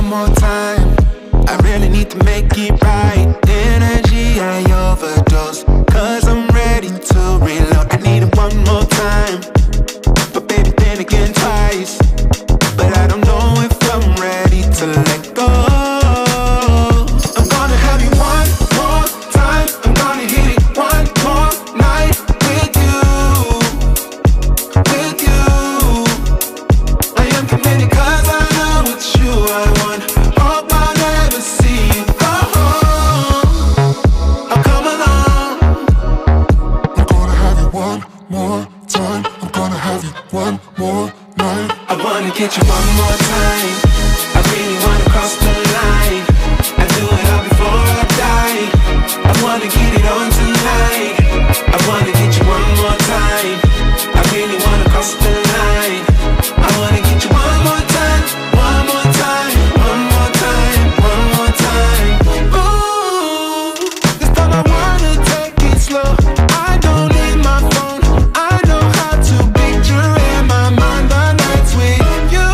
more time. I really need to make it right. Energy, I overdose, 'cause I'm ready to reload. I need it one more time, but baby, then again twice. But I don't know if I'm ready to let go. I'm gonna have you one more time. I'm gonna hit it one more night with you, with you. I am committed 'cause I know it's you I want. Hope I'll never see you go home. I'll come along. I'm gonna have you one more time. I'm gonna have you one more night. I wanna get you one more time. I really wanna cross the line. I do it all before I die. I wanna get it on tonight. I wanna get you one more time. I really wanna cross the line. I wanna get you one more time, one more time, one more time, one more time. Ooh, this time I wanna take it slow. I don't need my phone. I know how to picture in my mind the nights with you.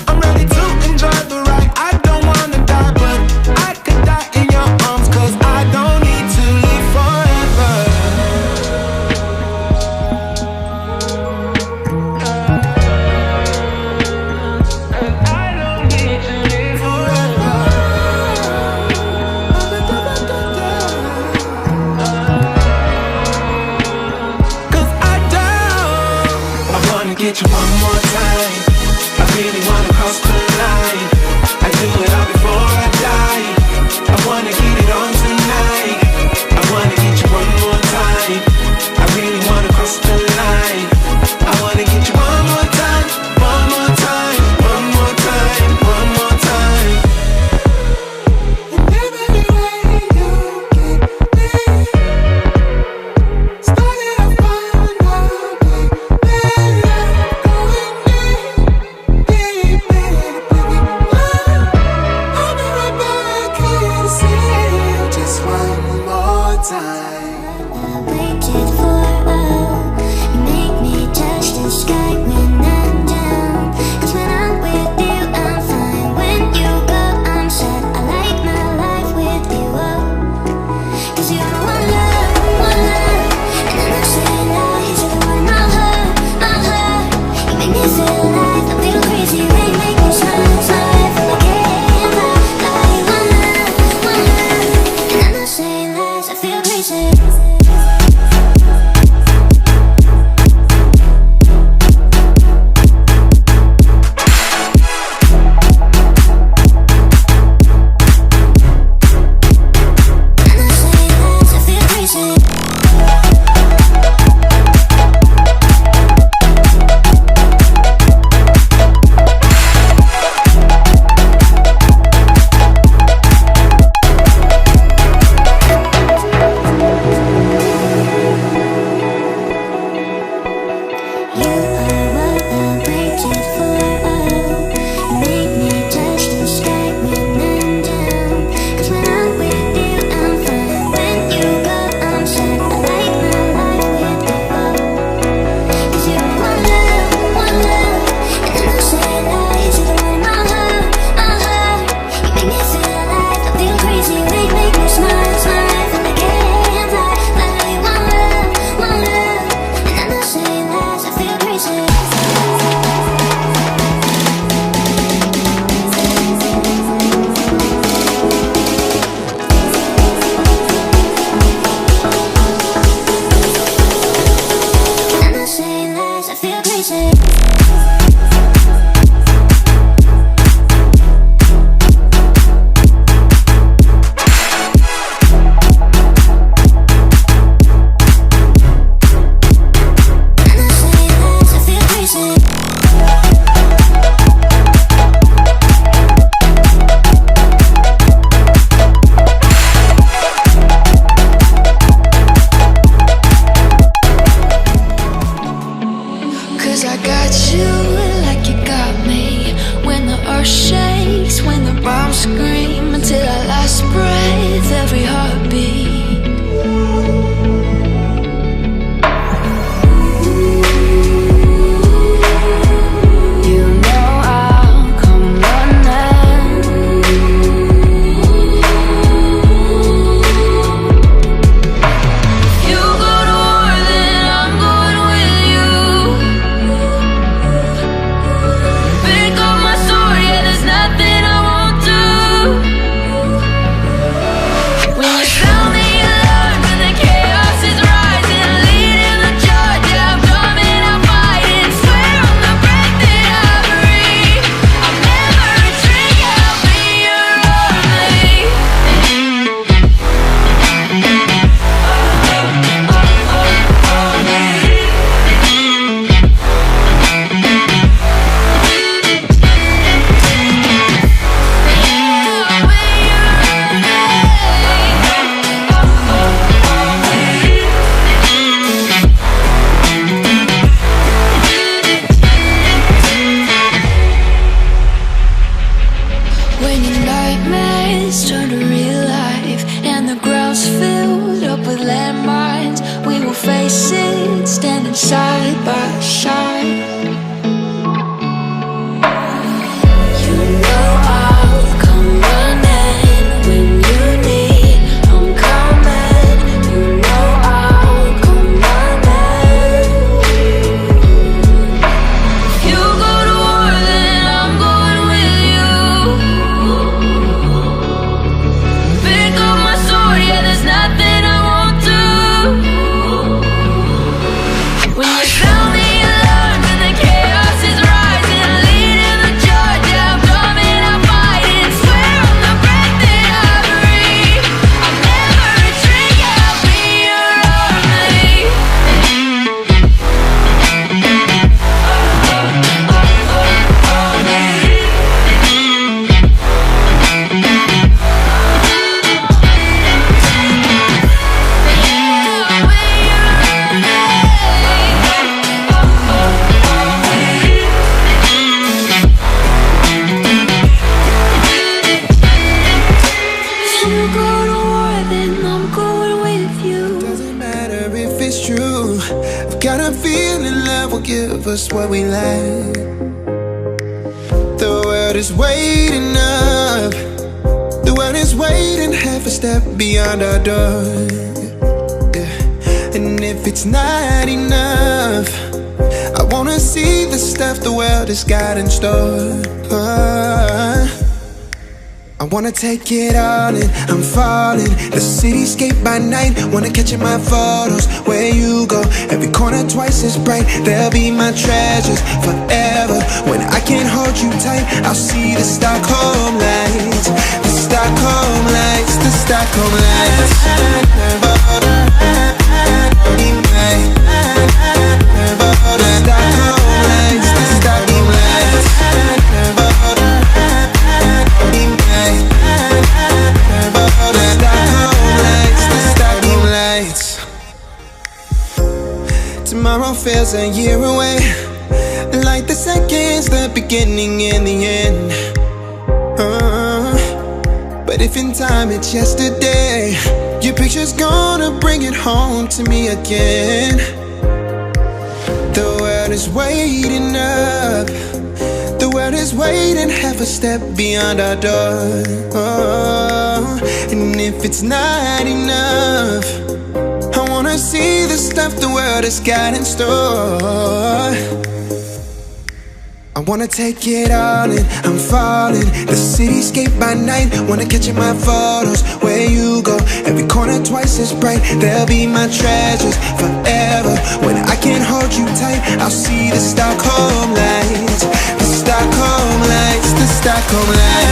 I'm ready to enjoy the ride. I don't wanna die, but I could die in your arms, 'cause I don't need us what we like. The world is waiting up. The world is waiting half a step beyond our door. Yeah. And if it's not enough, I wanna see the stuff the world has got in store. I wanna take it all in, I'm falling. The cityscape by night, wanna catch in my photos. Where you go, every corner twice as bright. They'll be my treasures forever. When I can't hold you tight, I'll see the Stockholm lights. The Stockholm lights, the Stockholm lights. Tomorrow feels a year away, like the seconds, the beginning and the end. But if in time it's yesterday, your picture's gonna bring it home to me again. The world is waiting up. The world is waiting half a step beyond our door. And if it's not enough, I wanna see the stuff the world has got in store. I wanna take it all in, I'm falling. The cityscape by night, wanna catch in my photos. Where you go, every corner twice as bright. They'll be my treasures forever. When I can't hold you tight, I'll see the Stockholm lights. The Stockholm lights, the Stockholm lights.